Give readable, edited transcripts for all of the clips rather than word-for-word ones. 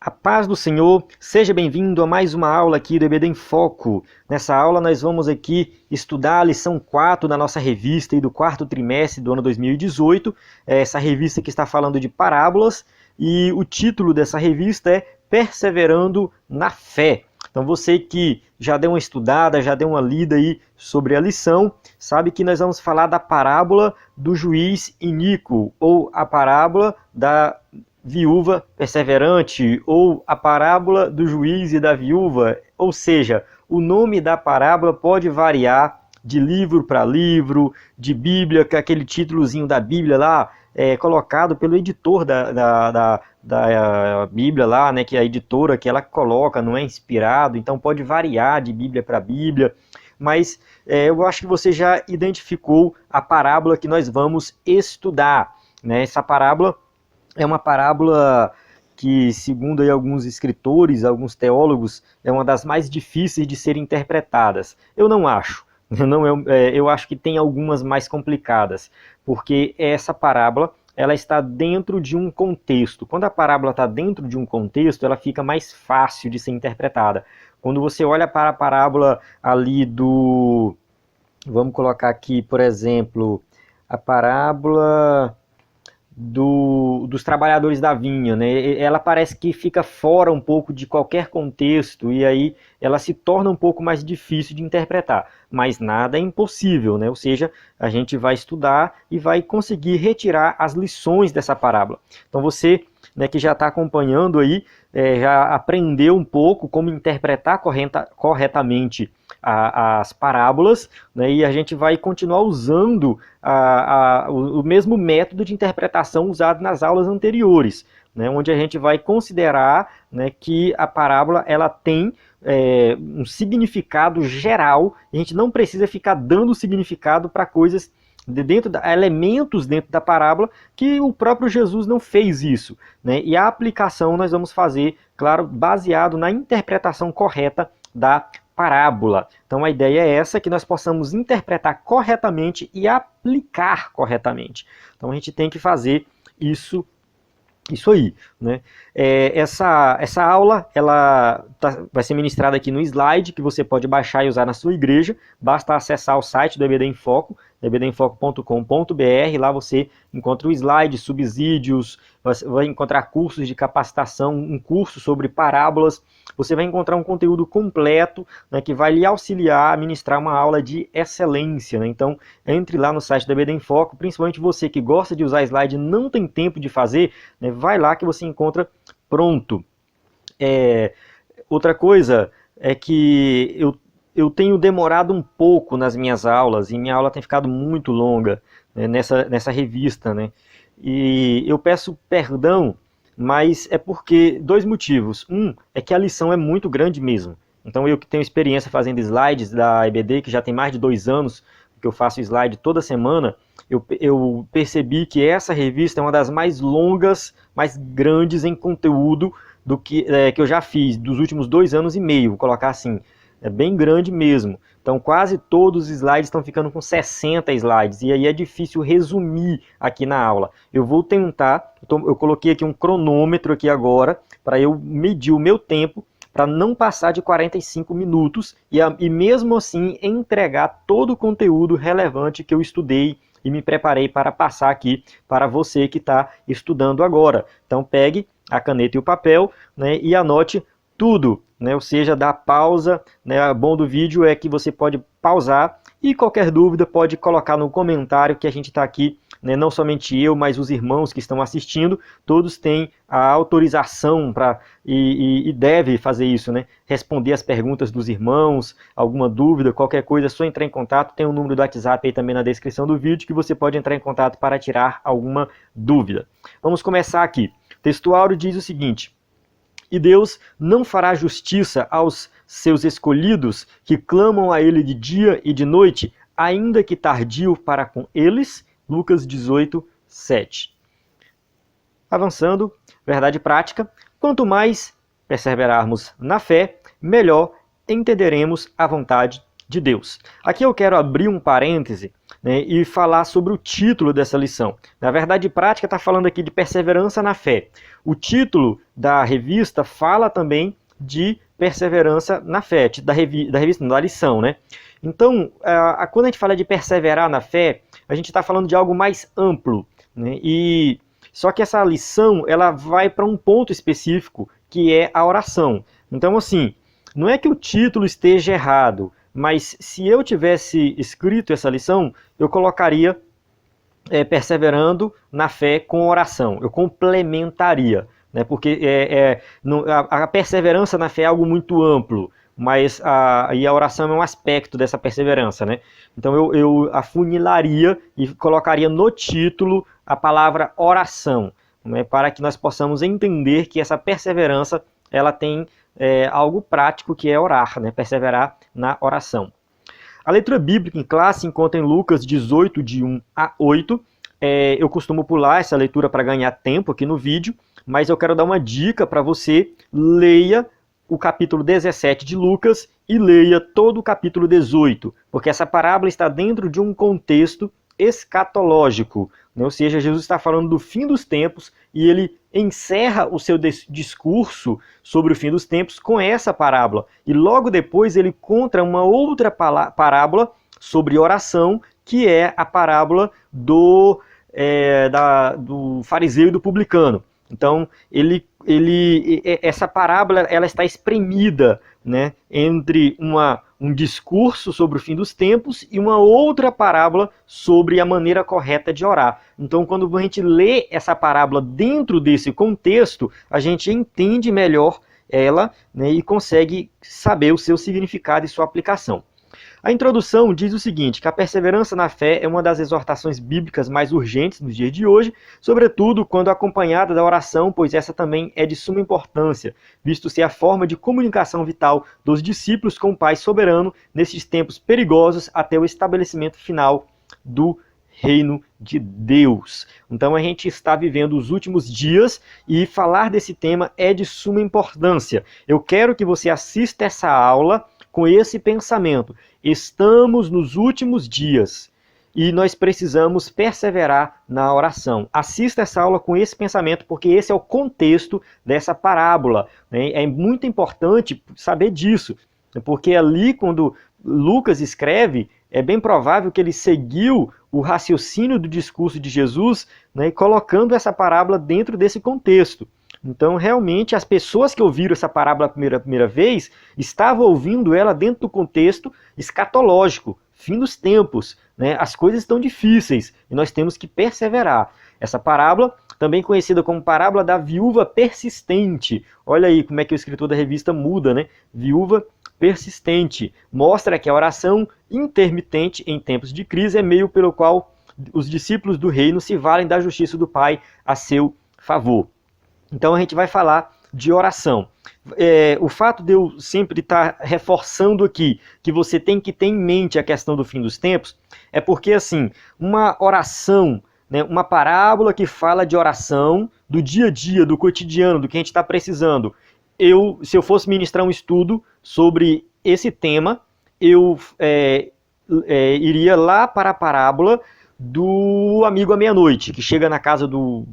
A paz do Senhor, seja bem-vindo a mais uma aula aqui do EBD em Foco. Nessa aula nós vamos aqui estudar a lição 4 da nossa revista e do quarto trimestre do ano 2018. Essa revista que está falando de parábolas e o título dessa revista é Perseverando na Fé. Então você que já deu uma estudada, já deu uma lida aí sobre a lição, sabe que nós vamos falar da parábola do juiz iníquo ou a parábola da viúva perseverante, ou a parábola do juiz e da viúva, ou seja, o nome da parábola pode variar de livro para livro, de Bíblia, que é aquele títulozinho da Bíblia lá, colocado pelo editor da Bíblia lá, né, que é a editora que ela coloca, não é inspirado, então pode variar de Bíblia para Bíblia, mas eu acho que você já identificou a parábola que nós vamos estudar, né? Essa parábola é uma parábola que, segundo aí alguns escritores, alguns teólogos, é uma das mais difíceis de serem interpretadas. Eu não acho. Eu acho que tem algumas mais complicadas, porque essa parábola ela está dentro de um contexto. Quando a parábola está dentro de um contexto, ela fica mais fácil de ser interpretada. Quando você olha para a parábola ali do... Vamos colocar aqui, por exemplo, a parábola dos trabalhadores da vinha, né? Ela parece que fica fora um pouco de qualquer contexto e aí ela se torna um pouco mais difícil de interpretar, mas nada é impossível, né? Ou seja, a gente vai estudar e vai conseguir retirar as lições dessa parábola. Então você, né, que já está acompanhando aí, já aprendeu um pouco como interpretar corretamente as parábolas, né, e a gente vai continuar usando o mesmo método de interpretação usado nas aulas anteriores, né, onde a gente vai considerar, né, que a parábola ela tem um significado geral, e a gente não precisa ficar dando significado para coisas elementos dentro da parábola, que o próprio Jesus não fez isso, né? E a aplicação nós vamos fazer, claro, baseado na interpretação correta da parábola. Então a ideia é essa, que nós possamos interpretar corretamente e aplicar corretamente. Então a gente tem que fazer isso aí, né? Essa aula ela vai ser ministrada aqui no slide, que você pode baixar e usar na sua igreja. Basta acessar o site do EBD em Foco, ebdemfoco.com.br. Lá você encontra o slide, subsídios, você vai encontrar cursos de capacitação, um curso sobre parábolas. Você vai encontrar um conteúdo completo, né, que vai lhe auxiliar a ministrar uma aula de excelência, né? Então, entre lá no site do EBD em Foco, principalmente você que gosta de usar slide e não tem tempo de fazer, né, vai lá que você encontra pronto. Outra coisa é que eu tenho demorado um pouco nas minhas aulas, e minha aula tem ficado muito longa, né, nessa revista, né? E eu peço perdão, mas é porque dois motivos. Um é que a lição é muito grande mesmo. Então eu que tenho experiência fazendo slides da EBD, que já tem mais de 2 anos que eu faço slide toda semana, eu percebi que essa revista é uma das mais longas, mais grandes em conteúdo do que eu já fiz dos últimos 2 anos e meio, vou colocar assim. É bem grande mesmo. Então quase todos os slides estão ficando com 60 slides. E aí é difícil resumir aqui na aula. Eu vou tentar, eu coloquei aqui um cronômetro aqui agora, para eu medir o meu tempo, para não passar de 45 minutos e mesmo assim entregar todo o conteúdo relevante que eu estudei e me preparei para passar aqui para você que está estudando agora. Então pegue a caneta e o papel, né, e anote tudo, né? Ou seja, dá pausa, né? O bom do vídeo é que você pode pausar e qualquer dúvida pode colocar no comentário, que a gente está aqui, né? Não somente eu, mas os irmãos que estão assistindo, todos têm a autorização e deve fazer isso, né? Responder as perguntas dos irmãos, alguma dúvida, qualquer coisa, é só entrar em contato. Tem o número do WhatsApp aí também na descrição do vídeo, que você pode entrar em contato para tirar alguma dúvida. Vamos começar aqui. O texto áureo diz o seguinte: e Deus não fará justiça aos seus escolhidos, que clamam a ele de dia e de noite, ainda que tardio para com eles? Lucas 18, 7. Avançando, verdade prática: quanto mais perseverarmos na fé, melhor entenderemos a vontade de Deus. Aqui eu quero abrir um parêntese, né, e falar sobre o título dessa lição. Na verdade, prática está falando aqui de perseverança na fé. O título da revista fala também de perseverança na fé, da revista, da lição, né? Então, quando a gente fala de perseverar na fé, a gente está falando de algo mais amplo, né? Só que essa lição, ela vai para um ponto específico, que é a oração. Então, assim, não é que o título esteja errado, mas se eu tivesse escrito essa lição, eu colocaria perseverando na fé com oração. Eu complementaria, né? Porque a perseverança na fé é algo muito amplo, mas a oração é um aspecto dessa perseverança, né? Então eu afunilaria e colocaria no título a palavra oração, né? Para que nós possamos entender que essa perseverança ela tem algo prático, que é orar, né? Perseverar na oração. A leitura bíblica em classe encontra em Lucas 18, de 1 a 8. Eu costumo pular essa leitura para ganhar tempo aqui no vídeo, mas eu quero dar uma dica para você. Leia o capítulo 17 de Lucas e leia todo o capítulo 18, porque essa parábola está dentro de um contexto escatológico, né? Ou seja, Jesus está falando do fim dos tempos e ele encerra o seu discurso sobre o fim dos tempos com essa parábola. E logo depois ele conta uma outra parábola sobre oração, que é a parábola do fariseu e do publicano. Então, essa parábola ela está espremida, né, entre um discurso sobre o fim dos tempos e uma outra parábola sobre a maneira correta de orar. Então, quando a gente lê essa parábola dentro desse contexto, a gente entende melhor ela, né, e consegue saber o seu significado e sua aplicação. A introdução diz o seguinte, que a perseverança na fé é uma das exortações bíblicas mais urgentes nos dias de hoje, sobretudo quando acompanhada da oração, pois essa também é de suma importância, visto ser a forma de comunicação vital dos discípulos com o Pai soberano nesses tempos perigosos até o estabelecimento final do reino de Deus. Então a gente está vivendo os últimos dias e falar desse tema é de suma importância. Eu quero que você assista essa aula com esse pensamento. Estamos nos últimos dias e nós precisamos perseverar na oração. Assista essa aula com esse pensamento, porque esse é o contexto dessa parábola, né? É muito importante saber disso, porque ali quando Lucas escreve, é bem provável que ele seguiu o raciocínio do discurso de Jesus, né, colocando essa parábola dentro desse contexto. Então, realmente, as pessoas que ouviram essa parábola a primeira vez estavam ouvindo ela dentro do contexto escatológico, fim dos tempos, né? As coisas estão difíceis e nós temos que perseverar. Essa parábola, também conhecida como parábola da viúva persistente. Olha aí como é que o escritor da revista muda, né? Viúva persistente. Mostra que a oração intermitente em tempos de crise é meio pelo qual os discípulos do reino se valem da justiça do Pai a seu favor. Então a gente vai falar de oração. O fato de eu sempre estar reforçando aqui que você tem que ter em mente a questão do fim dos tempos, é porque assim, uma oração, né, uma parábola que fala de oração, do dia a dia, do cotidiano, do que a gente está precisando. Se eu fosse ministrar um estudo sobre esse tema, eu iria lá para a parábola do amigo à meia-noite, que chega na casa do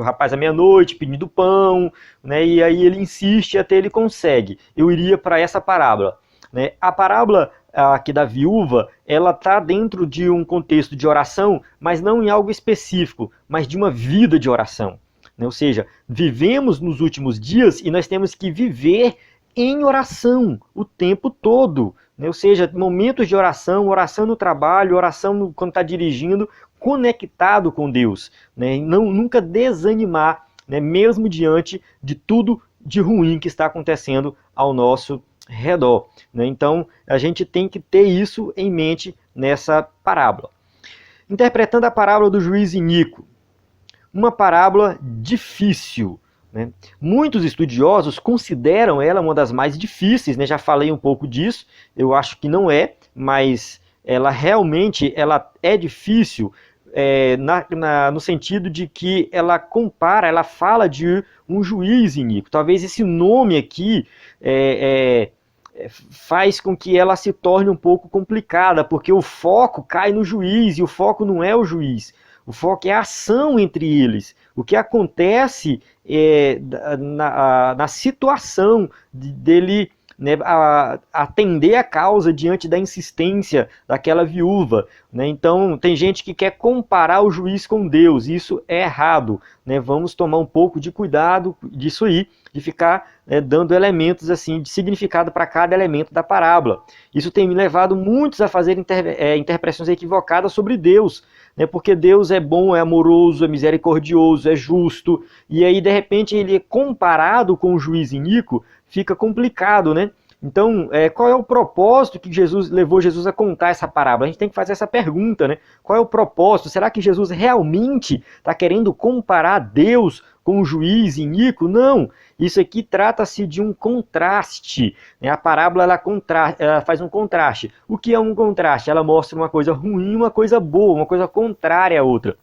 rapaz à meia-noite pedindo pão, né, e aí ele insiste até ele consegue. Eu iria para essa parábola, né? A parábola aqui da viúva, ela está dentro de um contexto de oração, mas não em algo específico, mas de uma vida de oração, né? Ou seja, vivemos nos últimos dias e nós temos que viver em oração o tempo todo, né? Ou seja, momentos de oração, oração no trabalho, oração quando está dirigindo, conectado com Deus, né? Nunca desanimar, né? Mesmo diante de tudo de ruim que está acontecendo ao nosso redor, né? Então a gente tem que ter isso em mente nessa parábola. Interpretando a parábola do juiz iníquo, uma parábola difícil, né? Muitos estudiosos consideram ela uma das mais difíceis, né? Já falei um pouco disso, eu acho que não é, mas ela realmente é difícil, no sentido de que ela fala de um juiz iníquo. Talvez esse nome aqui faz com que ela se torne um pouco complicada, porque o foco cai no juiz, e o foco não é o juiz. O foco é a ação entre eles. O que acontece na situação dele, né, atender a causa diante da insistência daquela viúva, né? Então, tem gente que quer comparar o juiz com Deus. Isso é errado, né? Vamos tomar um pouco de cuidado disso aí, de ficar dando elementos assim de significado para cada elemento da parábola. Isso tem me levado muitos a fazer interpretações equivocadas sobre Deus, né? Porque Deus é bom, é amoroso, é misericordioso, é justo, e aí de repente ele é comparado com o juiz iníquo, fica complicado, né? Então, qual é o propósito que levou Jesus a contar essa parábola? A gente tem que fazer essa pergunta, né? Qual é o propósito? Será que Jesus realmente está querendo comparar Deus com o juiz iníquo? Não! Isso aqui trata-se de um contraste, né? A parábola ela faz um contraste. O que é um contraste? Ela mostra uma coisa ruim e uma coisa boa, uma coisa contrária à outra.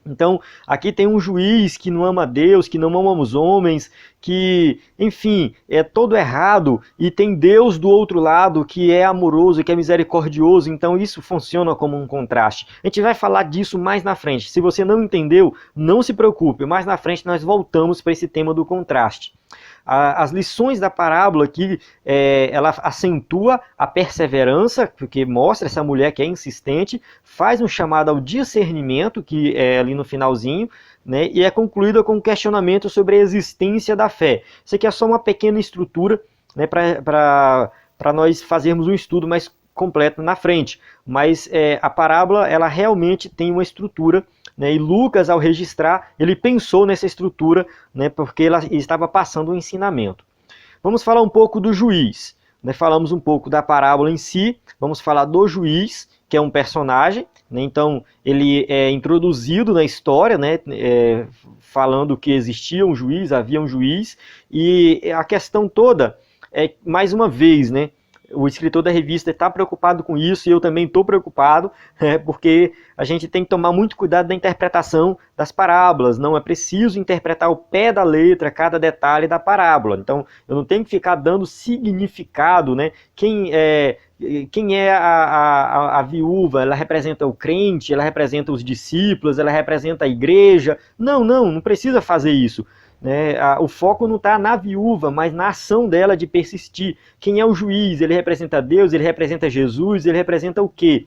Então, aqui tem um juiz que não ama Deus, que não ama os homens, que, enfim, é todo errado, e tem Deus do outro lado que é amoroso, que é misericordioso. Então isso funciona como um contraste. A gente vai falar disso mais na frente. Se você não entendeu, não se preocupe, mais na frente nós voltamos para esse tema do contraste. As lições da parábola aqui, ela acentua a perseverança, porque mostra essa mulher que é insistente, faz um chamado ao discernimento, que é ali no finalzinho, né, e é concluída com um questionamento sobre a existência da fé. Isso aqui é só uma pequena estrutura, né, para nós fazermos um estudo mais completo na frente. Mas a parábola, ela realmente tem uma estrutura, né, e Lucas, ao registrar, ele pensou nessa estrutura, né, porque ele estava passando um ensinamento. Vamos falar um pouco do juiz. Né, falamos um pouco da parábola em si, vamos falar do juiz, que é um personagem, né, então ele é introduzido na história, né, falando que existia um juiz, havia um juiz, e a questão toda é, mais uma vez, né, o escritor da revista está preocupado com isso, e eu também estou preocupado, porque a gente tem que tomar muito cuidado na interpretação das parábolas. Não é preciso interpretar ao pé da letra cada detalhe da parábola. Então, eu não tenho que ficar dando significado, né? Quem é a viúva? Ela representa o crente, ela representa os discípulos, ela representa a igreja. Não precisa fazer isso. O foco não está na viúva, mas na ação dela de persistir. Quem é o juiz? Ele representa Deus, ele representa Jesus, ele representa o quê?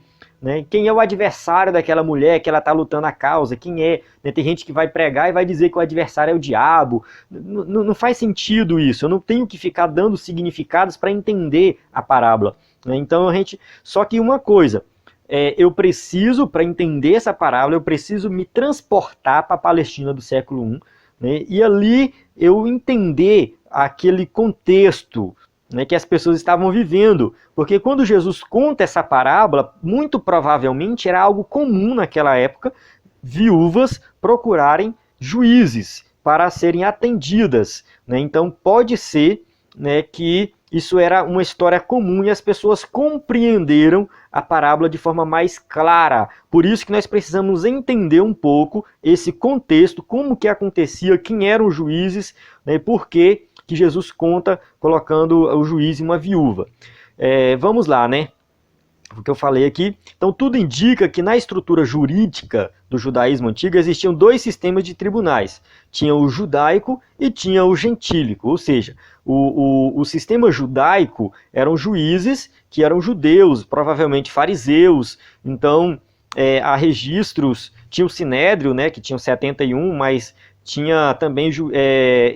Quem é o adversário daquela mulher que ela está lutando a causa? Quem é? Tem gente que vai pregar e vai dizer que o adversário é o diabo. Não faz sentido isso. Eu não tenho que ficar dando significados para entender a parábola. Então, só que uma coisa, eu preciso, para entender essa parábola, eu preciso me transportar para a Palestina do século I, né, e ali eu entender aquele contexto, né, que as pessoas estavam vivendo. Porque quando Jesus conta essa parábola, muito provavelmente era algo comum naquela época, viúvas procurarem juízes para serem atendidas. Né? Então pode ser, né, que isso era uma história comum e as pessoas compreenderam a parábola de forma mais clara. Por isso que nós precisamos entender um pouco esse contexto, como que acontecia, quem eram os juízes, né, por que Jesus conta colocando o juiz em uma viúva. Vamos lá, né? O que eu falei aqui. Então, tudo indica que na estrutura jurídica do judaísmo antigo existiam dois sistemas de tribunais. Tinha o judaico e tinha o gentílico. Ou seja, o sistema judaico eram juízes que eram judeus, provavelmente fariseus. Então, há registros, tinha o Sinédrio, né, que tinha 71, mas tinha também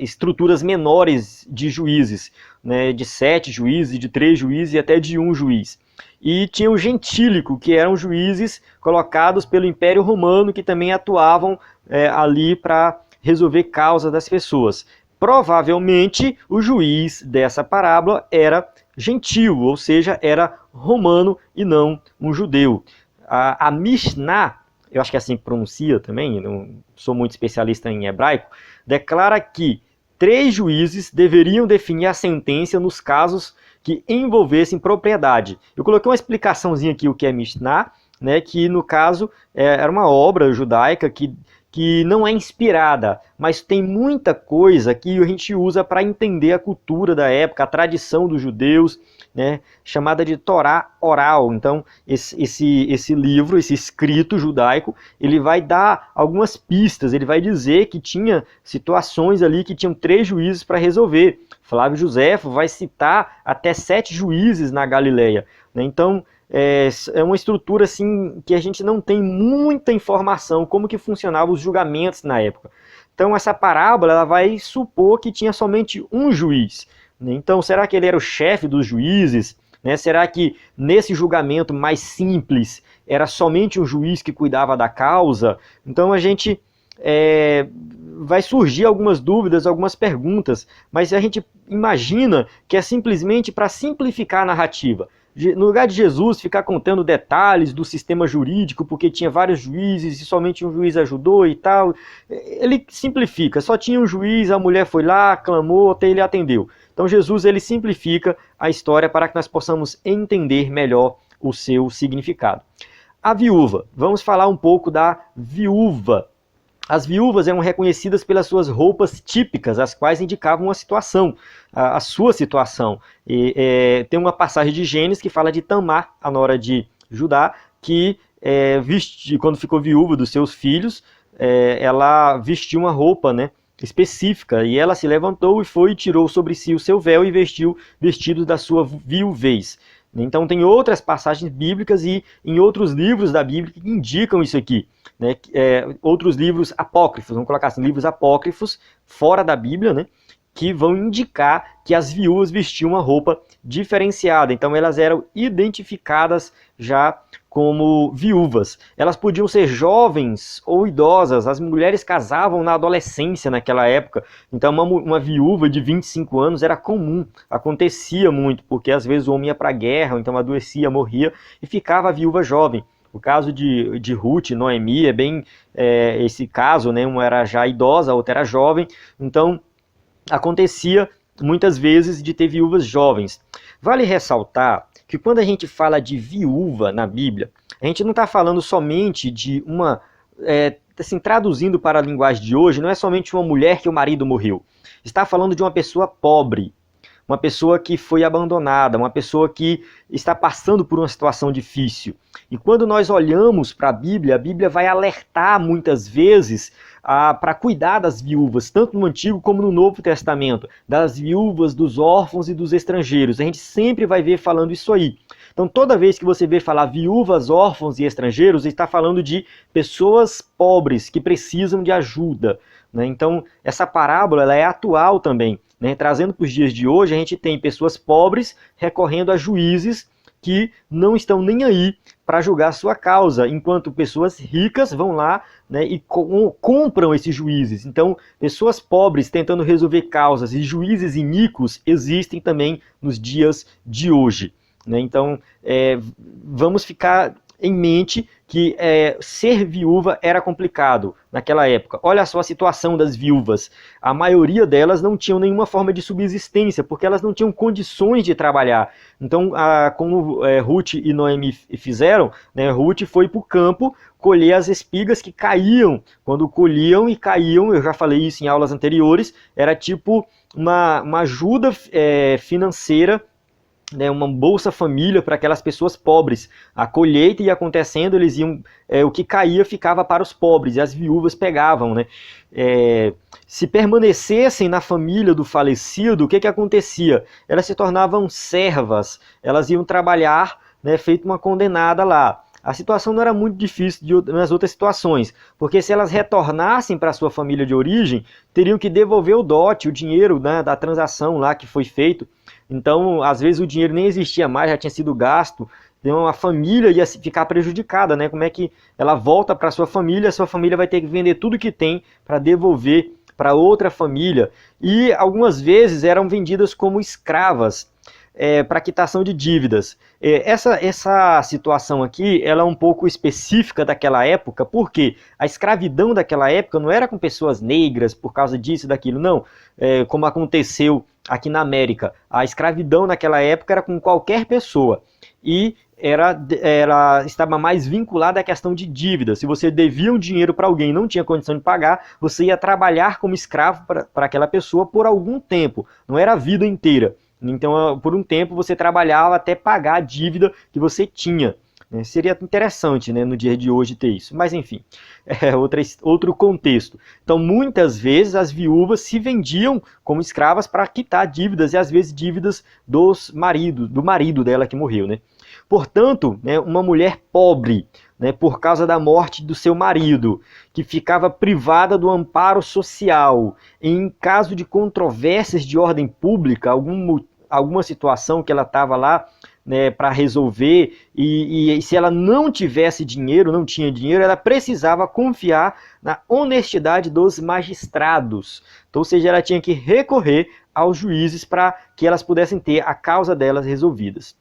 estruturas menores de juízes, né, de 7 juízes, de 3 juízes e até de 1 juiz. E tinha o gentílico, que eram juízes colocados pelo Império Romano, que também atuavam ali para resolver causas das pessoas. Provavelmente o juiz dessa parábola era gentil, ou seja, era romano e não um judeu. A Mishnah, eu acho que é assim que pronuncia também, não sou muito especialista em hebraico, declara que 3 juízes deveriam definir a sentença nos casos que envolvessem propriedade. Eu coloquei uma explicaçãozinha aqui o que é Mishnah, né, que no caso era uma obra judaica que que não é inspirada, mas tem muita coisa que a gente usa para entender a cultura da época, a tradição dos judeus, né, chamada de Torá oral. Então, esse livro, esse escrito judaico, ele vai dar algumas pistas, ele vai dizer que tinha situações ali que tinham 3 juízes para resolver. Flávio Josefo vai citar até 7 juízes na Galileia, né? Então, é uma estrutura assim que a gente não tem muita informação como que funcionavam os julgamentos na época. Então essa parábola ela vai supor que tinha somente um juiz, né? Então será que ele era o chefe dos juízes, né? Será que nesse julgamento mais simples era somente um juiz que cuidava da causa? Então a gente vai surgir algumas dúvidas, algumas perguntas, mas a gente imagina que é simplesmente para simplificar a narrativa. No lugar de Jesus ficar contando detalhes do sistema jurídico, porque tinha vários juízes e somente um juiz ajudou e tal, ele simplifica, só tinha um juiz, a mulher foi lá, clamou, até ele atendeu. Então Jesus ele simplifica a história para que nós possamos entender melhor o seu significado. A viúva, vamos falar um pouco da viúva. As viúvas eram reconhecidas pelas suas roupas típicas, as quais indicavam a situação, a sua situação. Tem uma passagem de Gênesis que fala de Tamar, a nora de Judá, que quando ficou viúva dos seus filhos, ela vestiu uma roupa, né, específica, e ela se levantou e foi e tirou sobre si o seu véu e vestiu vestidos da sua viuvez. Então tem outras passagens bíblicas e em outros livros da Bíblia que indicam isso aqui, né? Outros livros apócrifos, vamos colocar assim, livros apócrifos fora da Bíblia, né? Que vão indicar que as viúvas vestiam uma roupa diferenciada. Então elas eram identificadas já como viúvas. Elas podiam ser jovens ou idosas. As mulheres casavam na adolescência naquela época. Então uma viúva de 25 anos era comum, acontecia muito, porque às vezes o homem ia para a guerra, então adoecia, morria e ficava a viúva jovem. O caso de Ruth e Noemi é bem esse caso, né? Uma era já idosa, a outra era jovem. Então acontecia muitas vezes de ter viúvas jovens. Vale ressaltar que quando a gente fala de viúva na Bíblia, a gente não está falando somente de uma, assim, traduzindo para a linguagem de hoje, não é somente uma mulher que o marido morreu. Está falando de uma pessoa pobre, uma pessoa que foi abandonada, uma pessoa que está passando por uma situação difícil. E quando nós olhamos para a Bíblia vai alertar muitas vezes para cuidar das viúvas, tanto no Antigo como no Novo Testamento, das viúvas, dos órfãos e dos estrangeiros. A gente sempre vai ver falando isso aí. Então toda vez que você vê falar viúvas, órfãos e estrangeiros, está falando de pessoas pobres que precisam de ajuda, né? Então essa parábola ela é atual também, né? Trazendo para os dias de hoje, a gente tem pessoas pobres recorrendo a juízes que não estão nem aí para julgar a sua causa, enquanto pessoas ricas vão lá, né, e compram esses juízes. Então, pessoas pobres tentando resolver causas e juízes iníquos existem também nos dias de hoje, né? Então, vamos ficar em mente que ser viúva era complicado naquela época. Olha só a situação das viúvas. A maioria delas não tinham nenhuma forma de subsistência, porque elas não tinham condições de trabalhar. Então, como Ruth e Noemi fizeram, né, Ruth foi para o campo colher as espigas que caíam. Quando colhiam e caíam, eu já falei isso em aulas anteriores, era tipo uma ajuda financeira, né, uma Bolsa Família para aquelas pessoas pobres. A colheita ia acontecendo, eles iam, o que caía ficava para os pobres, e as viúvas pegavam, né? Se permanecessem na família do falecido, o que acontecia? Elas se tornavam servas, elas iam trabalhar, né, feito uma condenada lá. A situação não era muito difícil nas outras situações, porque se elas retornassem para a sua família de origem, teriam que devolver o dote, o dinheiro, né, da transação lá que foi feito. Então, às vezes o dinheiro nem existia mais, já tinha sido gasto, então a família ia ficar prejudicada, né? Como é que ela volta para a sua família vai ter que vender tudo que tem para devolver para outra família. E algumas vezes eram vendidas como escravas, para quitação de dívidas. Essa situação aqui ela é um pouco específica daquela época, porque a escravidão daquela época não era com pessoas negras por causa disso e daquilo, não. Como aconteceu aqui na América. A escravidão naquela época era com qualquer pessoa. E ela estava mais vinculada à questão de dívida. Se você devia um dinheiro para alguém e não tinha condição de pagar, você ia trabalhar como escravo para aquela pessoa por algum tempo, não era a vida inteira. Então, por um tempo, você trabalhava até pagar a dívida que você tinha. Seria interessante, né, no dia de hoje ter isso, mas enfim, é outro contexto. Então, muitas vezes as viúvas se vendiam como escravas para quitar dívidas, e às vezes dívidas do marido dela que morreu, né? Portanto, né, uma mulher pobre, né, por causa da morte do seu marido, que ficava privada do amparo social, em caso de controvérsias de ordem pública, alguma situação que ela estava lá, né, para resolver, e se ela não tivesse dinheiro, não tinha dinheiro, ela precisava confiar na honestidade dos magistrados. Então, ou seja, ela tinha que recorrer aos juízes para que elas pudessem ter a causa delas resolvidas.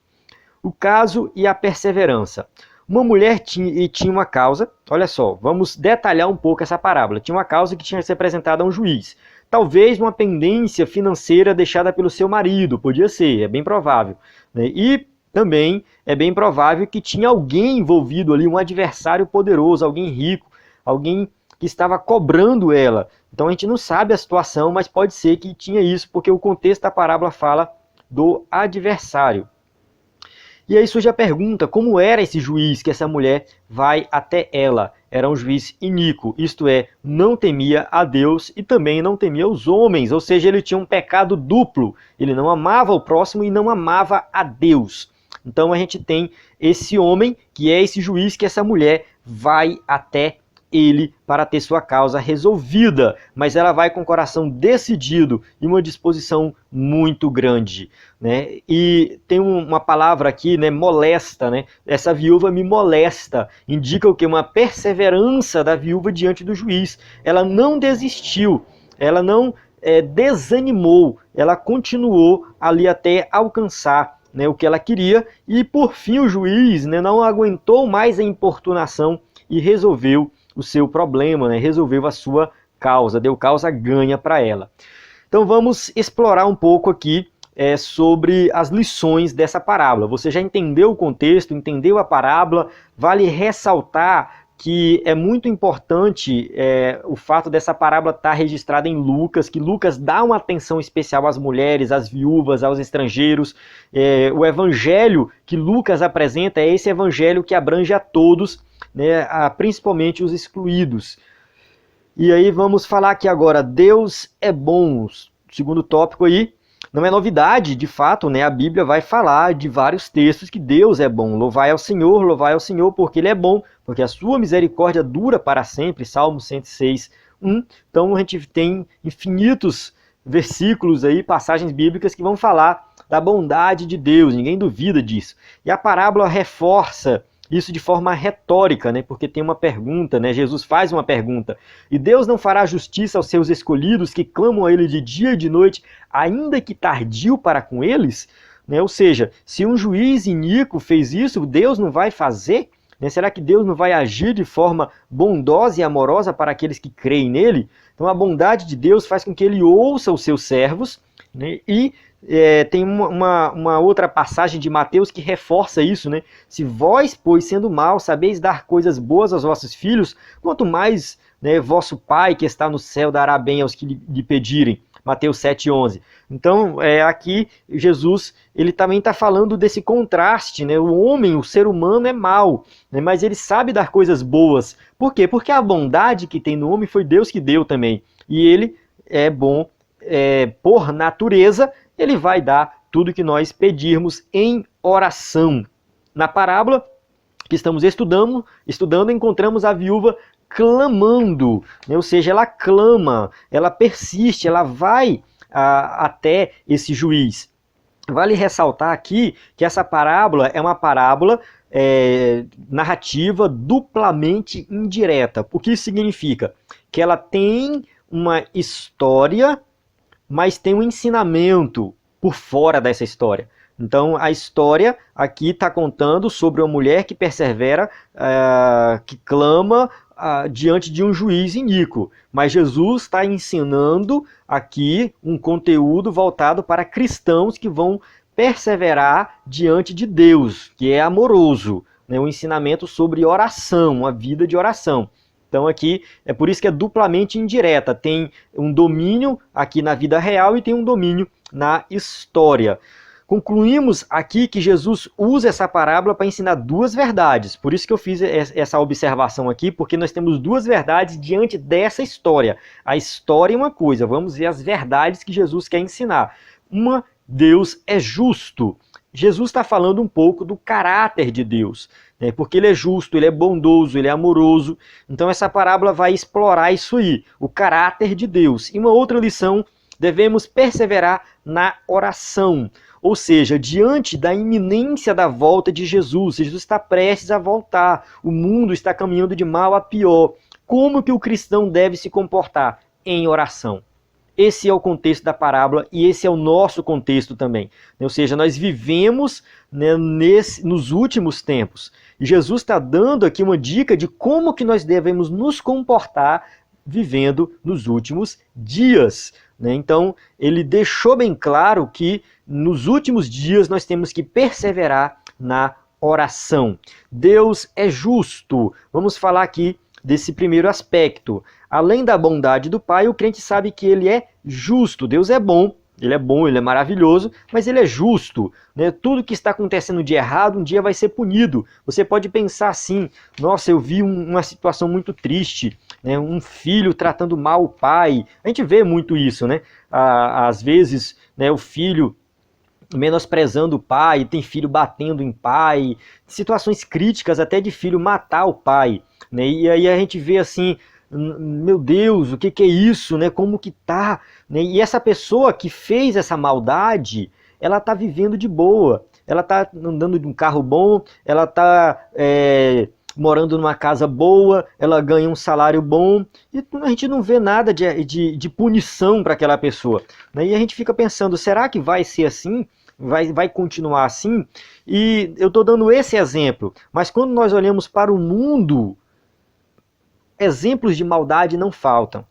O caso e a perseverança. Uma mulher tinha uma causa, olha só, vamos detalhar um pouco essa parábola. Tinha uma causa que tinha que ser apresentada a um juiz. Talvez uma pendência financeira deixada pelo seu marido, podia ser, é bem provável, né? E também é bem provável que tinha alguém envolvido ali, um adversário poderoso, alguém rico, alguém que estava cobrando ela. Então a gente não sabe a situação, mas pode ser que tinha isso, porque o contexto da parábola fala do adversário. E aí surge a pergunta, como era esse juiz que essa mulher vai até ela? Era um juiz iníquo, isto é, não temia a Deus e também não temia os homens, ou seja, ele tinha um pecado duplo, ele não amava o próximo e não amava a Deus. Então a gente tem esse homem, que é esse juiz, que essa mulher vai até ele para ter sua causa resolvida, mas ela vai com o coração decidido e uma disposição muito grande, né? E tem uma palavra aqui, né, molesta, né? Essa viúva me molesta, indica o que? Uma perseverança da viúva diante do juiz. Ela não desistiu, ela não desanimou, ela continuou ali até alcançar, né, o que ela queria, e por fim o juiz, né, não aguentou mais a importunação e resolveu o seu problema, né? Resolveu a sua causa, deu causa ganha para ela. Então vamos explorar um pouco aqui sobre as lições dessa parábola. Você já entendeu o contexto, entendeu a parábola, vale ressaltar que é muito importante o fato dessa parábola estar registrada em Lucas, que Lucas dá uma atenção especial às mulheres, às viúvas, aos estrangeiros. O evangelho que Lucas apresenta é esse evangelho que abrange a todos, né, principalmente os excluídos. E aí vamos falar aqui agora, Deus é bom, segundo tópico aí. Não é novidade, de fato, né, a Bíblia vai falar de vários textos que Deus é bom. Louvai ao Senhor, porque Ele é bom, porque a sua misericórdia dura para sempre, Salmo 106, 1. Então a gente tem infinitos versículos aí, passagens bíblicas que vão falar da bondade de Deus, ninguém duvida disso. E a parábola reforça isso de forma retórica, né? Porque tem uma pergunta, né? Jesus faz uma pergunta. E Deus não fará justiça aos seus escolhidos que clamam a Ele de dia e de noite, ainda que tardio para com eles? Né? Ou seja, se um juiz iníquo fez isso, Deus não vai fazer? Né? Será que Deus não vai agir de forma bondosa e amorosa para aqueles que creem nele? Então a bondade de Deus faz com que Ele ouça os seus servos, né? E tem uma outra passagem de Mateus que reforça isso, né? Se vós, pois, sendo maus, sabeis dar coisas boas aos vossos filhos, quanto mais, né, vosso Pai que está no céu dará bem aos que lhe pedirem. Mateus 7,11. Então, aqui Jesus ele também está falando desse contraste, né? O homem, o ser humano é mau, né? Mas ele sabe dar coisas boas. Por quê? Porque a bondade que tem no homem foi Deus que deu também. E ele é bom por natureza, ele vai dar tudo que nós pedirmos em oração. Na parábola que estamos estudando, encontramos a viúva clamando, né? Ou seja, ela clama, ela persiste, ela vai até esse juiz. Vale ressaltar aqui que essa parábola é uma parábola narrativa duplamente indireta. O que isso significa? Que ela tem uma história, mas tem um ensinamento por fora dessa história. Então a história aqui está contando sobre uma mulher que persevera, que clama diante de um juiz iníquo. Mas Jesus está ensinando aqui um conteúdo voltado para cristãos que vão perseverar diante de Deus, que é amoroso, né? Um ensinamento sobre oração, uma vida de oração. Então aqui é por isso que é duplamente indireta, tem um domínio aqui na vida real e tem um domínio na história. Concluímos aqui que Jesus usa essa parábola para ensinar duas verdades. Por isso que eu fiz essa observação aqui, porque nós temos duas verdades diante dessa história. A história é uma coisa, vamos ver as verdades que Jesus quer ensinar. Uma, Deus é justo. Jesus está falando um pouco do caráter de Deus, né? Porque ele é justo, ele é bondoso, ele é amoroso. Então essa parábola vai explorar isso aí, o caráter de Deus. E uma outra lição, devemos perseverar na oração. Ou seja, diante da iminência da volta de Jesus, Jesus está prestes a voltar, o mundo está caminhando de mal a pior. Como que o cristão deve se comportar? Em oração. Esse é o contexto da parábola e esse é o nosso contexto também. Ou seja, nós vivemos, né, nos últimos tempos. E Jesus está dando aqui uma dica de como que nós devemos nos comportar vivendo nos últimos dias. Né? Então, ele deixou bem claro que nos últimos dias nós temos que perseverar na oração. Deus é justo. Vamos falar aqui desse primeiro aspecto. Além da bondade do Pai, o crente sabe que ele é justo. Deus é bom, ele é maravilhoso, mas ele é justo. Né? Tudo que está acontecendo de errado, um dia vai ser punido. Você pode pensar assim, nossa, eu vi uma situação muito triste, né? Um filho tratando mal o pai. A gente vê muito isso, né? Às vezes, né, o filho menosprezando o pai, tem filho batendo em pai, situações críticas até de filho matar o pai. Né? E aí a gente vê assim, meu Deus, o que é isso? Né? Como que tá? Né? E essa pessoa que fez essa maldade, ela está vivendo de boa, ela está andando de um carro bom, ela está morando numa casa boa, ela ganha um salário bom, e a gente não vê nada de punição para aquela pessoa. Né? E a gente fica pensando, será que vai ser assim? Vai continuar assim? E eu estou dando esse exemplo, mas quando nós olhamos para o mundo, exemplos de maldade não faltam,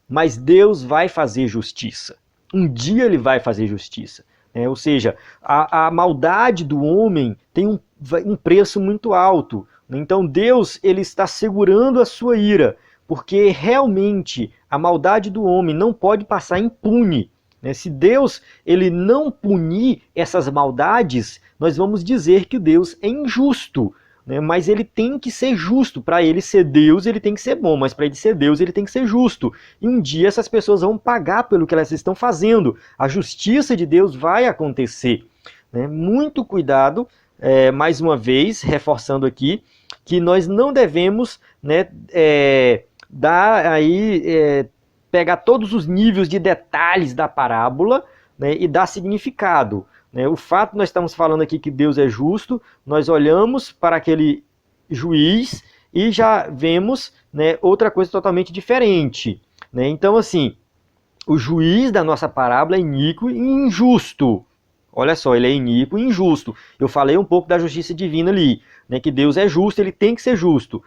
mas Deus vai fazer justiça. Um dia ele vai fazer justiça. Ou seja, a maldade do homem tem um preço muito alto. Então Deus ele está segurando a sua ira, porque realmente a maldade do homem não pode passar impune. Se Deus ele não punir essas maldades, nós vamos dizer que Deus é injusto. Mas ele tem que ser justo. Para ele ser Deus, ele tem que ser bom, mas para ele ser Deus, ele tem que ser justo. E um dia essas pessoas vão pagar pelo que elas estão fazendo. A justiça de Deus vai acontecer. Muito cuidado, mais uma vez, reforçando aqui, que nós não devemos pegar todos os níveis de detalhes da parábola, e dar significado. O fato de nós estamos falando aqui que Deus é justo, nós olhamos para aquele juiz e já vemos outra coisa totalmente diferente. Então, assim, o juiz da nossa parábola é iníquo e injusto. Olha só, ele é iníquo e injusto. Eu falei um pouco da justiça divina ali, que Deus é justo, ele tem que ser justo.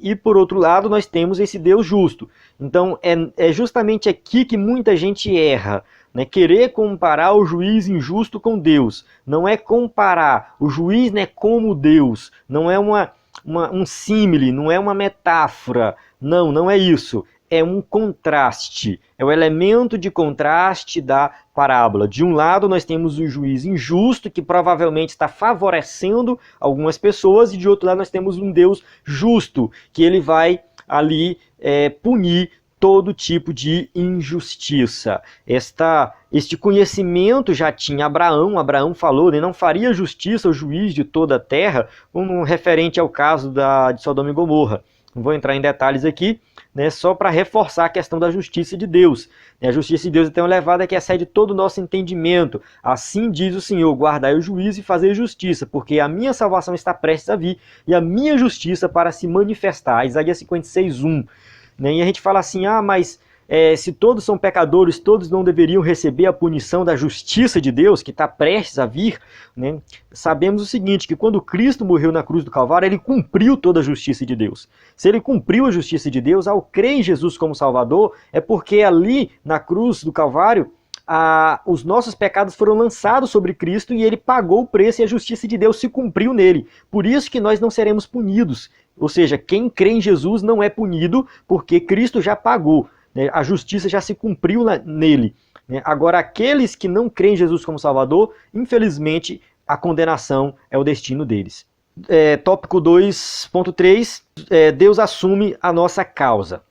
E por outro lado, nós temos esse Deus justo. Então, é justamente aqui que muita gente erra. Querer comparar o juiz injusto com Deus. Não é comparar. O juiz não é como Deus. Não é um símile, não é uma metáfora. Não, não é isso. É um contraste. É o elemento de contraste da parábola. De um lado, nós temos o juiz injusto, que provavelmente está favorecendo algumas pessoas, e de outro lado, nós temos um Deus justo, que ele vai ali punir todo tipo de injustiça. Este conhecimento já tinha Abraão. Abraão falou, não faria justiça ao juiz de toda a terra, referente ao caso de Sodoma e Gomorra. Não vou entrar em detalhes aqui, só para reforçar a questão da justiça de Deus. A justiça de Deus é tão elevada que excede todo o nosso entendimento. Assim diz o Senhor, guardai o juízo e fazei justiça, porque a minha salvação está prestes a vir, e a minha justiça para se manifestar. Isaías 56:1. E a gente fala assim, mas se todos são pecadores, todos não deveriam receber a punição da justiça de Deus, que está prestes a vir. Sabemos o seguinte, que quando Cristo morreu na cruz do Calvário, ele cumpriu toda a justiça de Deus. Se ele cumpriu a justiça de Deus, ao crer em Jesus como Salvador, é porque ali na cruz do Calvário, os nossos pecados foram lançados sobre Cristo e ele pagou o preço e a justiça de Deus se cumpriu nele. Por isso que nós não seremos punidos. Ou seja, quem crê em Jesus não é punido porque Cristo já pagou, né? A justiça já se cumpriu nele. Agora, aqueles que não creem em Jesus como Salvador, infelizmente, a condenação é o destino deles. Tópico 2.3, Deus assume a nossa causa.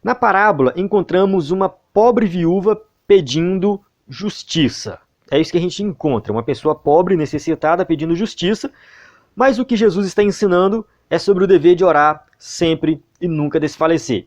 Na parábola, encontramos uma pobre viúva pedindo justiça. É isso que a gente encontra, uma pessoa pobre, necessitada, pedindo justiça, mas o que Jesus está ensinando é sobre o dever de orar sempre e nunca desfalecer.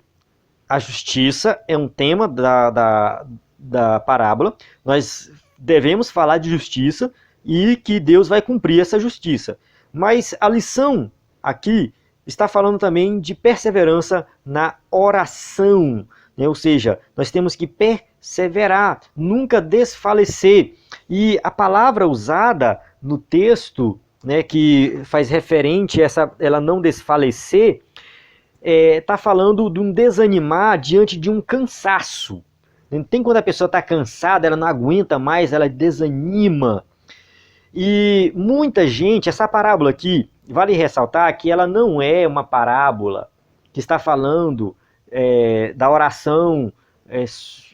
A justiça é um tema da parábola, nós devemos falar de justiça e que Deus vai cumprir essa justiça. Mas a lição aqui está falando também de perseverança na oração, né? Ou seja, nós temos que perseverar, nunca desfalecer. E a palavra usada no texto, né, que faz referente a ela não desfalecer, está falando de um desanimar diante de um cansaço. Não tem quando a pessoa está cansada, ela não aguenta mais, ela desanima. E muita gente, essa parábola aqui, vale ressaltar que ela não é uma parábola que está falando da oração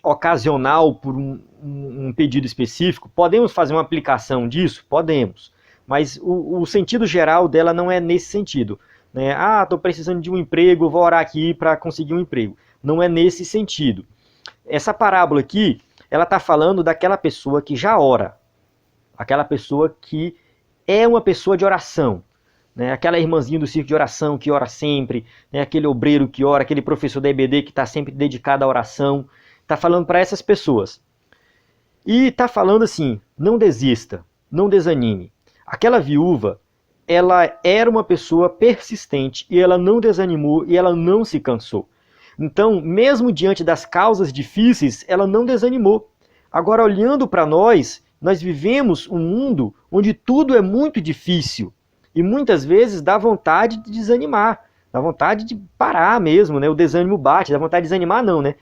ocasional por um pedido específico. Podemos fazer uma aplicação disso? Podemos. Mas o sentido geral dela não é nesse sentido, né? Estou precisando de um emprego, vou orar aqui para conseguir um emprego. Não é nesse sentido. Essa parábola aqui, ela está falando daquela pessoa que já ora. Aquela pessoa que é uma pessoa de oração, né? Aquela irmãzinha do circo de oração que ora sempre, né? Aquele obreiro que ora, aquele professor da EBD que está sempre dedicado à oração. Está falando para essas pessoas. E está falando assim, não desista, não desanime. Aquela viúva, ela era uma pessoa persistente e ela não desanimou e ela não se cansou. Então, mesmo diante das causas difíceis, ela não desanimou. Agora, olhando para nós vivemos um mundo onde tudo é muito difícil e muitas vezes dá vontade de desanimar, dá vontade de parar mesmo, né? O desânimo bate, dá vontade de desanimar não, né?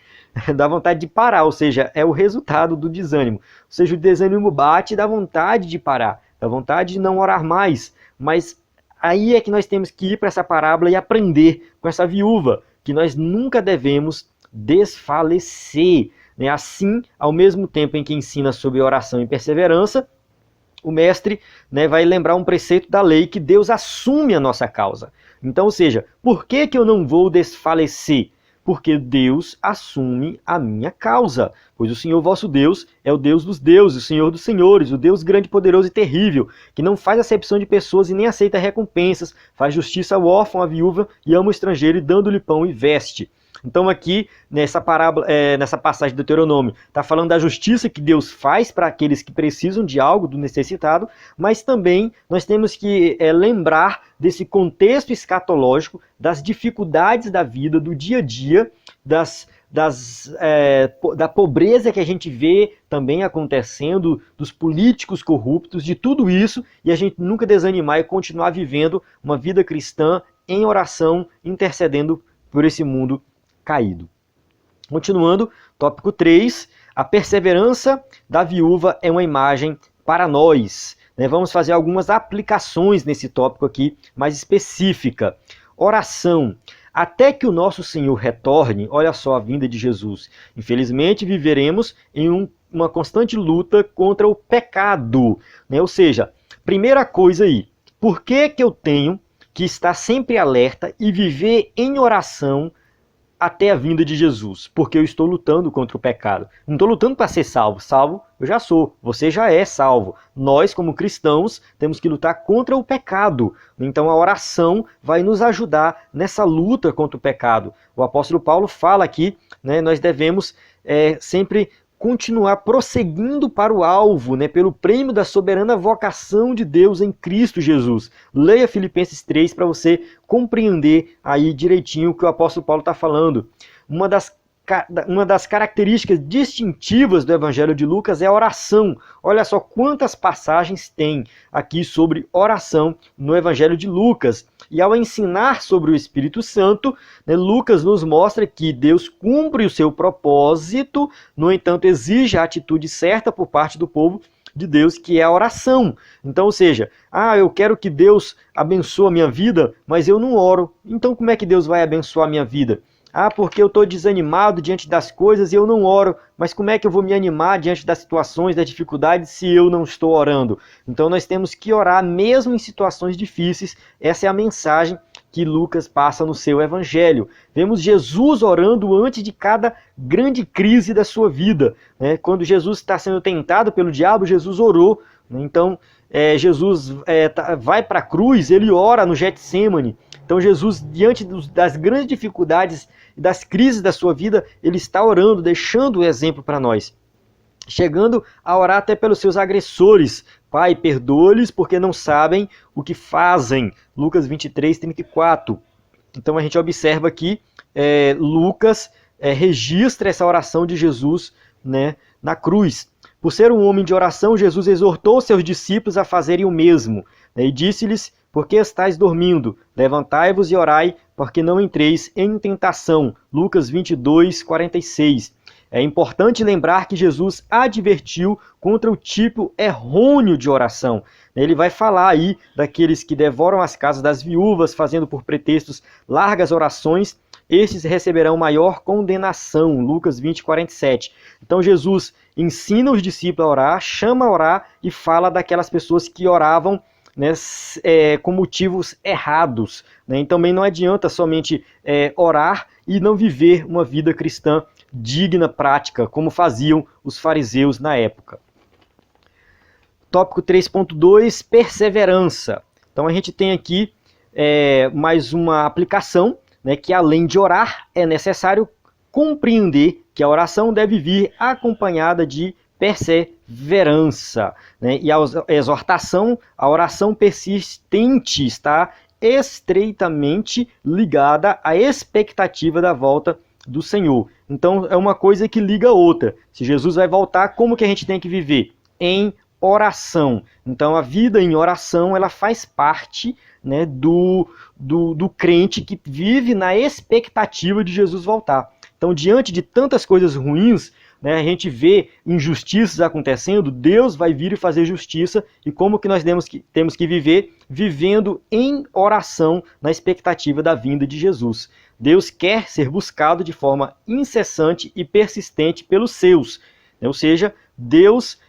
Dá vontade de parar, ou seja, é o resultado do desânimo. Ou seja, o desânimo bate e dá vontade de parar, dá vontade de não orar mais. Mas aí é que nós temos que ir para essa parábola e aprender com essa viúva, que nós nunca devemos desfalecer. Assim, ao mesmo tempo em que ensina sobre oração e perseverança, o mestre, né, vai lembrar um preceito da lei que Deus assume a nossa causa. Então, ou seja, por que eu não vou desfalecer? Porque Deus assume a minha causa. Pois o Senhor vosso Deus é o Deus dos deuses, o Senhor dos senhores, o Deus grande, poderoso e terrível, que não faz acepção de pessoas e nem aceita recompensas, faz justiça ao órfão, à viúva e ama o estrangeiro, e dando-lhe pão e veste. Então aqui, nessa parábola, nessa passagem do Deuteronômio, está falando da justiça que Deus faz para aqueles que precisam de algo, do necessitado, mas também nós temos que lembrar desse contexto escatológico, das dificuldades da vida, do dia a dia, da pobreza que a gente vê também acontecendo, dos políticos corruptos, de tudo isso, e a gente nunca desanimar e continuar vivendo uma vida cristã em oração, intercedendo por esse mundo caído. Continuando, tópico 3, a perseverança da viúva é uma imagem para nós. Vamos fazer algumas aplicações nesse tópico aqui, mais específica. Oração. Até que o nosso Senhor retorne, olha só a vinda de Jesus. Infelizmente, viveremos em uma constante luta contra o pecado. Ou seja, primeira coisa aí, por que eu tenho que estar sempre alerta e viver em oração até a vinda de Jesus? Porque eu estou lutando contra o pecado. Não estou lutando para ser salvo. Salvo eu já sou. Você já é salvo. Nós, como cristãos, temos que lutar contra o pecado. Então a oração vai nos ajudar nessa luta contra o pecado. O apóstolo Paulo fala aqui, nós devemos sempre continuar prosseguindo para o alvo, pelo prêmio da soberana vocação de Deus em Cristo Jesus. Leia Filipenses 3 para você compreender aí direitinho o que o apóstolo Paulo está falando. Uma das uma das características distintivas do Evangelho de Lucas é a oração. Olha só quantas passagens tem aqui sobre oração no Evangelho de Lucas. E ao ensinar sobre o Espírito Santo, né, Lucas nos mostra que Deus cumpre o seu propósito, no entanto, exige a atitude certa por parte do povo de Deus, que é a oração. Então, ou seja, eu quero que Deus abençoe a minha vida, mas eu não oro. Então, como é que Deus vai abençoar a minha vida? Porque eu estou desanimado diante das coisas e eu não oro. Mas como é que eu vou me animar diante das situações, das dificuldades, se eu não estou orando? Então nós temos que orar mesmo em situações difíceis. Essa é a mensagem que Lucas passa no seu evangelho. Vemos Jesus orando antes de cada grande crise da sua vida, né? Quando Jesus está sendo tentado pelo diabo, Jesus orou. Então Jesus vai para a cruz, ele ora no Getsêmani. Então Jesus, diante das grandes dificuldades e das crises da sua vida, ele está orando, deixando o exemplo para nós. Chegando a orar até pelos seus agressores. Pai, perdoa-lhes porque não sabem o que fazem. Lucas 23, 34. Então a gente observa aqui, Lucas registra essa oração de Jesus, né, na cruz. Por ser um homem de oração, Jesus exortou seus discípulos a fazerem o mesmo, né, e disse-lhes: por que estáis dormindo? Levantai-vos e orai, porque não entreis em tentação. Lucas 22, 46. É importante lembrar que Jesus advertiu contra o tipo errôneo de oração. Ele vai falar aí daqueles que devoram as casas das viúvas, fazendo por pretextos largas orações. Estes receberão maior condenação. Lucas 20, 47. Então Jesus ensina os discípulos a orar, chama a orar e fala daquelas pessoas que oravam, né, com motivos errados, né? E também não adianta somente orar e não viver uma vida cristã digna, prática, como faziam os fariseus na época. Tópico 3.2, perseverança. Então a gente tem aqui mais uma aplicação, né, que além de orar, é necessário compreender que a oração deve vir acompanhada de perseverança, né? E a exortação, a oração persistente está estreitamente ligada à expectativa da volta do Senhor. Então é uma coisa que liga a outra. Se Jesus vai voltar, como que a gente tem que viver? Em oração. Então a vida em oração, ela faz parte, né, do crente que vive na expectativa de Jesus voltar. Então, diante de tantas coisas ruins, né, a gente vê injustiças acontecendo, Deus vai vir e fazer justiça. E como que nós temos que viver? Vivendo em oração, na expectativa da vinda de Jesus. Deus quer ser buscado de forma incessante e persistente pelos seus. Ou seja, Deus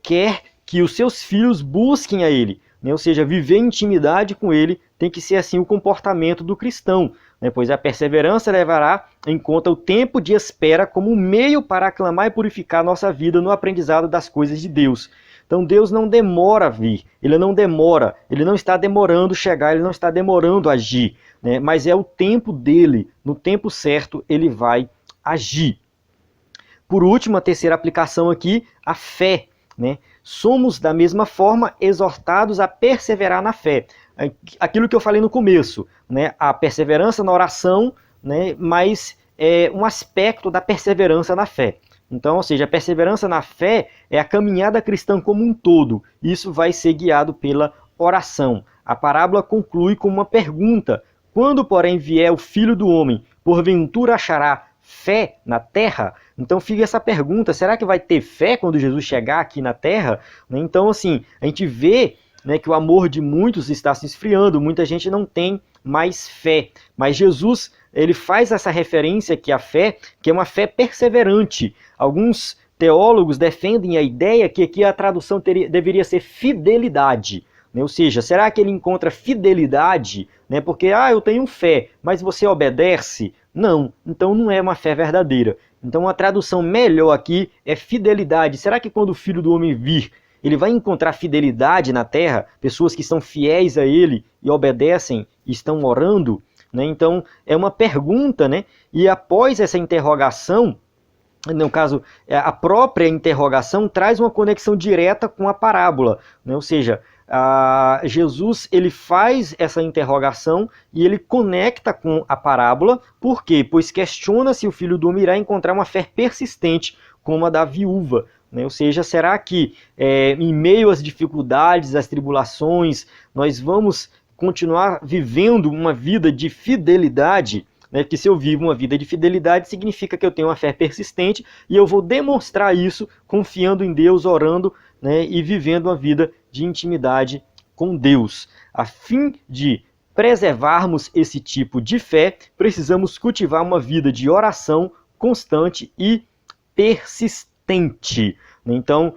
quer que os seus filhos busquem a Ele. Ou seja, viver em intimidade com Ele tem que ser assim o comportamento do cristão, né? Pois a perseverança levará em conta o tempo de espera como um meio para aclamar e purificar a nossa vida no aprendizado das coisas de Deus. Então Deus não demora a vir, Ele não demora, Ele não está demorando chegar, Ele não está demorando agir, né? Mas é o tempo dEle, no tempo certo Ele vai agir. Por último, a terceira aplicação aqui, a fé, né? Somos da mesma forma exortados a perseverar na fé. Aquilo que eu falei no começo, né? A perseverança na oração, né? Mas é um aspecto da perseverança na fé. Então, ou seja, a perseverança na fé é a caminhada cristã como um todo. Isso vai ser guiado pela oração. A parábola conclui com uma pergunta: quando, porém, vier o Filho do Homem, porventura achará fé na terra? Então fica essa pergunta: será que vai ter fé quando Jesus chegar aqui na terra? Então, assim, a gente vê, né, que o amor de muitos está se esfriando, muita gente não tem mais fé. Mas Jesus, ele faz essa referência aqui à fé, que é uma fé perseverante. Alguns teólogos defendem a ideia que aqui a tradução deveria ser fidelidade. Ou seja, será que ele encontra fidelidade? Porque eu tenho fé, mas você obedece? Não, então não é uma fé verdadeira. Então uma tradução melhor aqui é fidelidade. Será que quando o Filho do Homem vir, ele vai encontrar fidelidade na terra? Pessoas que são fiéis a ele e obedecem e estão orando? Então é uma pergunta, né? E após essa interrogação, no caso, a própria interrogação traz uma conexão direta com a parábola, né? Ou seja, Jesus ele faz essa interrogação e ele conecta com a parábola. Por quê? Pois questiona se o filho do homem irá encontrar uma fé persistente como a da viúva, né? Ou seja, será que em meio às dificuldades, às tribulações, nós vamos continuar vivendo uma vida de fidelidade? Né? Porque se eu vivo uma vida de fidelidade, significa que eu tenho uma fé persistente e eu vou demonstrar isso confiando em Deus, orando, né? E vivendo uma vida de intimidade com Deus. A fim de preservarmos esse tipo de fé, precisamos cultivar uma vida de oração constante e persistente. Então,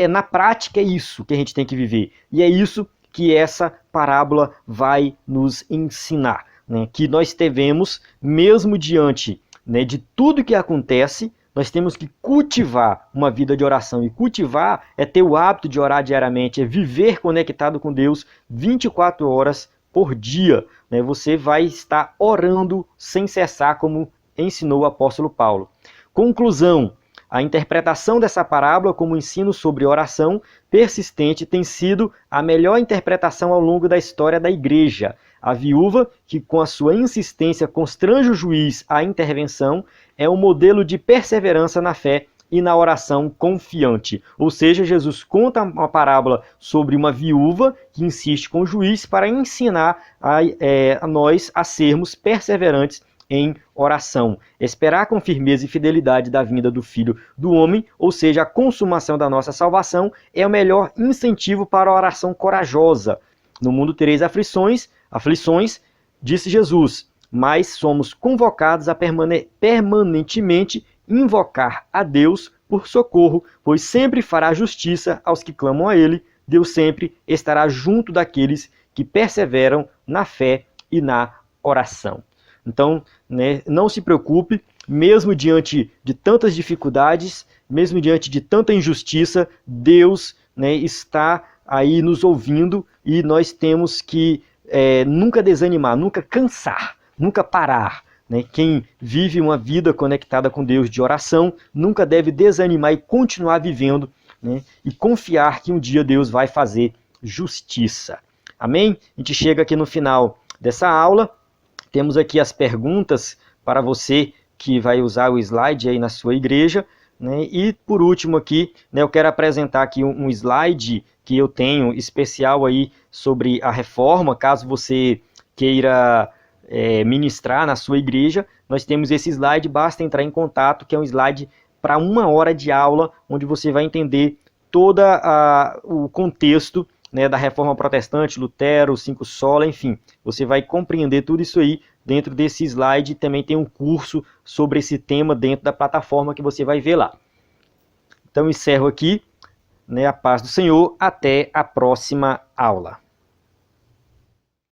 na prática é isso que a gente tem que viver. E é isso que essa parábola vai nos ensinar. Né? Que nós devemos, mesmo diante, né, de tudo que acontece, nós temos que cultivar uma vida de oração. E cultivar é ter o hábito de orar diariamente, é viver conectado com Deus 24 horas por dia. Né? Você vai estar orando sem cessar, como ensinou o apóstolo Paulo. Conclusão: a interpretação dessa parábola como ensino sobre oração persistente tem sido a melhor interpretação ao longo da história da igreja. A viúva, que com a sua insistência constrange o juiz à intervenção, é um modelo de perseverança na fé e na oração confiante. Ou seja, Jesus conta uma parábola sobre uma viúva que insiste com o juiz para ensinar a nós a sermos perseverantes em oração. Esperar com firmeza e fidelidade da vinda do Filho do Homem, ou seja, a consumação da nossa salvação, é o melhor incentivo para a oração corajosa. No mundo tereis aflições, disse Jesus, mas somos convocados a permanentemente invocar a Deus por socorro, pois sempre fará justiça aos que clamam a Ele. Deus sempre estará junto daqueles que perseveram na fé e na oração. Então, né, não se preocupe, mesmo diante de tantas dificuldades, mesmo diante de tanta injustiça, Deus, né, está aí nos ouvindo e nós temos que nunca desanimar, nunca cansar, nunca parar. Né? Quem vive uma vida conectada com Deus de oração nunca deve desanimar e continuar vivendo, né? E confiar que um dia Deus vai fazer justiça. Amém? A gente chega aqui no final dessa aula. Temos aqui as perguntas para você que vai usar o slide aí na sua igreja. Né? E por último aqui, né, eu quero apresentar aqui um slide que eu tenho especial aí sobre a reforma, caso você queira ministrar na sua igreja. Nós temos esse slide, basta entrar em contato, que é um slide para 1 hora de aula, onde você vai entender todo o contexto, né, da reforma protestante, Lutero, 5 sola, enfim. Você vai compreender tudo isso aí dentro desse slide. Também tem um curso sobre esse tema dentro da plataforma que você vai ver lá. Então encerro aqui, né, a paz do Senhor, até a próxima aula.